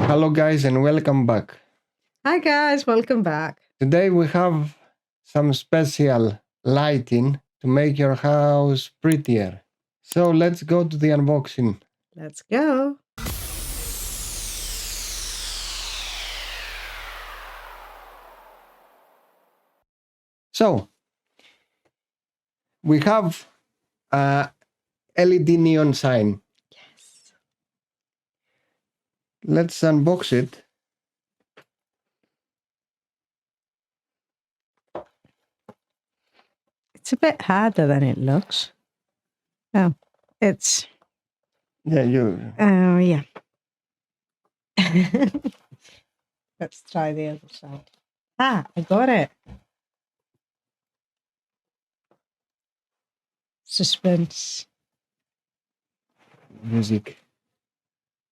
Hello guys and welcome back. Hi guys, welcome back. Today we have some special lighting to make your house prettier. So let's go to the unboxing. Let's go. So we have a LED neon sign. Yes. Let's unbox it. It's a bit harder than it looks. Oh, it's... Yeah, Oh, yeah. Let's try the other side. Ah, I got it. Suspense. Music.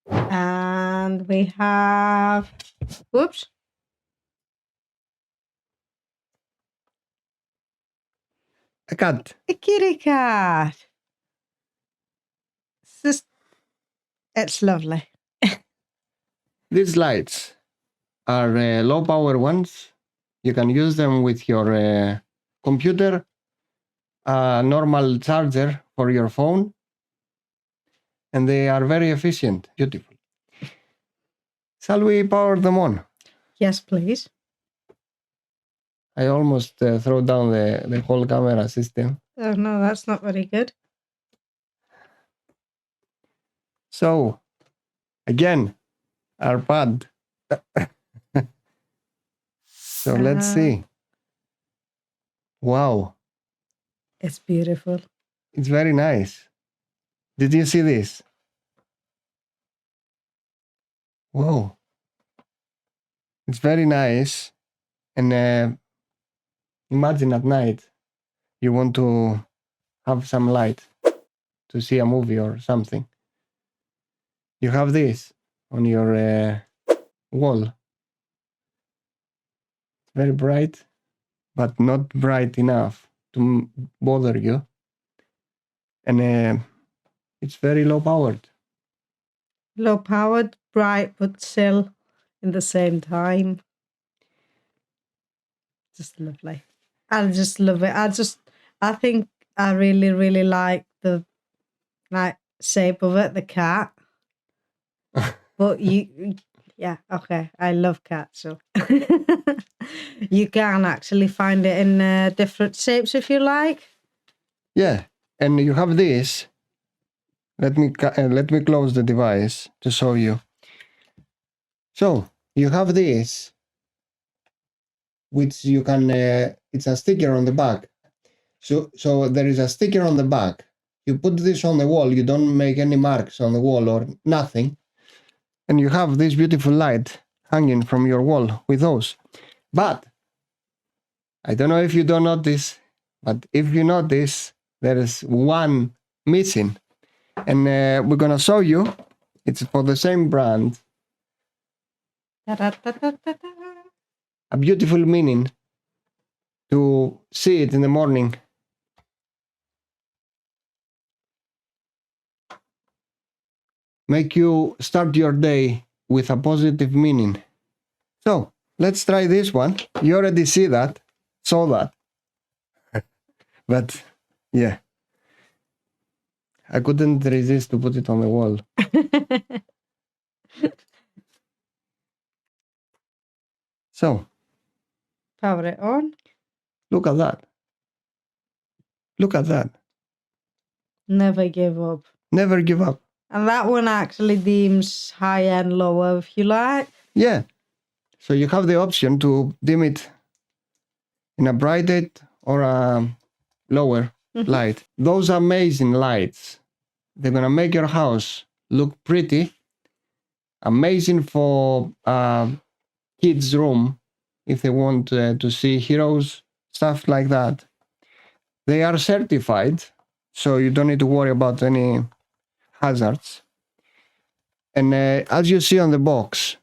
And we have... Whoops. A cat. A kitty cat. It's lovely. These lights are low power ones. You can use them with your computer, a normal charger for your phone, and they are very efficient. Beautiful. Shall we power them on? Yes, please. I almost throw down the whole camera system. Oh no, that's not very good. So, again, our pad. So let's see. Wow. It's beautiful. It's very nice. Did you see this? Whoa. It's very nice. And imagine at night you want to have some light to see a movie or something. You have this on your wall. Very bright, but not bright enough to bother you. And it's very low powered. Low powered, bright, but still in the same time. Just lovely. I just love it. I think I really, really like the shape of it, the cat. But yeah, okay. I love cats, so you can actually find it in different shapes if you like. Yeah, and you have this. Let me close the device to show you. So you have this, which you can. It's a sticker on the back. So there is a sticker on the back. You put this on the wall. You don't make any marks on the wall or nothing, and you have this beautiful light hanging from your wall with those. But I don't know if you don't notice, but if you notice, there is one missing. And we're gonna show you. It's for the same brand. Ta-da-ta-ta-ta-ta. A beautiful meaning to see it in the morning. Make you start your day with a positive meaning. So let's try this one. You already saw that. But yeah, I couldn't resist to put it on the wall. So Power it on. look at that. Look at that. Never give up. Never give up. And that one actually deems high and lower if you like. Yeah. So you have the option to dim it in a brighter or a lower light. Those amazing lights. They're gonna make your house look pretty. Amazing for kids' room if they want to see heroes, stuff like that. They are certified, so you don't need to worry about any hazards. And as you see on the box,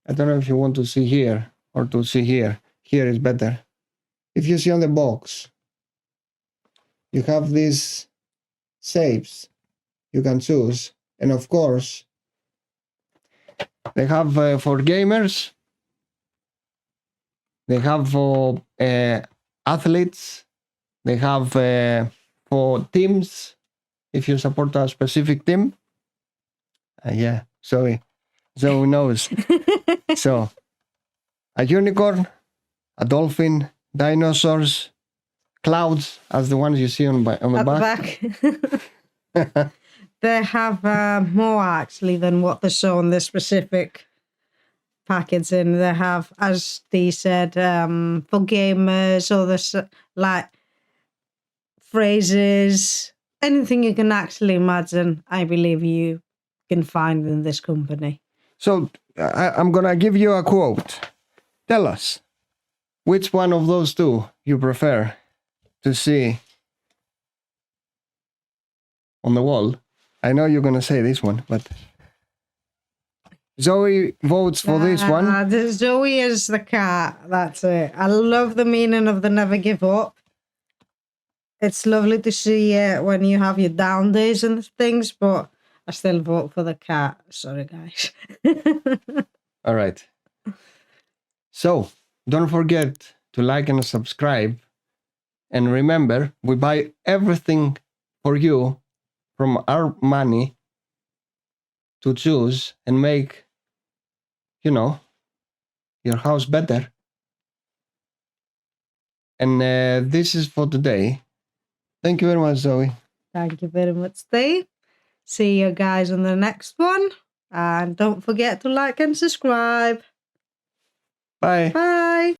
I don't know if you want to see here or to see here. Here is better. If you see on the box, you have these shapes you can choose. And of course, They have for gamers. They have for athletes. They have for teams. If you support a specific team. Yeah, Zoe knows. So, a unicorn, a dolphin, dinosaurs, clouds, as the ones you see on the back. They have more actually than what they show on this specific packaging. They have, as Dee said, for gamers, other like phrases, anything you can actually imagine. I believe you can find in this company. So I'm gonna give you a quote. Tell us which one of those two you prefer to see on the wall. I know you're gonna say this one, but Zoe votes for this one. Zoe is the cat. That's it. I love the meaning of the never give up. It's lovely to see it when you have your down days and things, but I still vote for the cat. Sorry, guys. All right. So don't forget to like and subscribe. And remember, we buy everything for you from our money to choose and make, your house better. And this is for today. Thank you very much, Zoe. Thank you very much, Steve. See you guys on the next one. And don't forget to like and subscribe. Bye. Bye.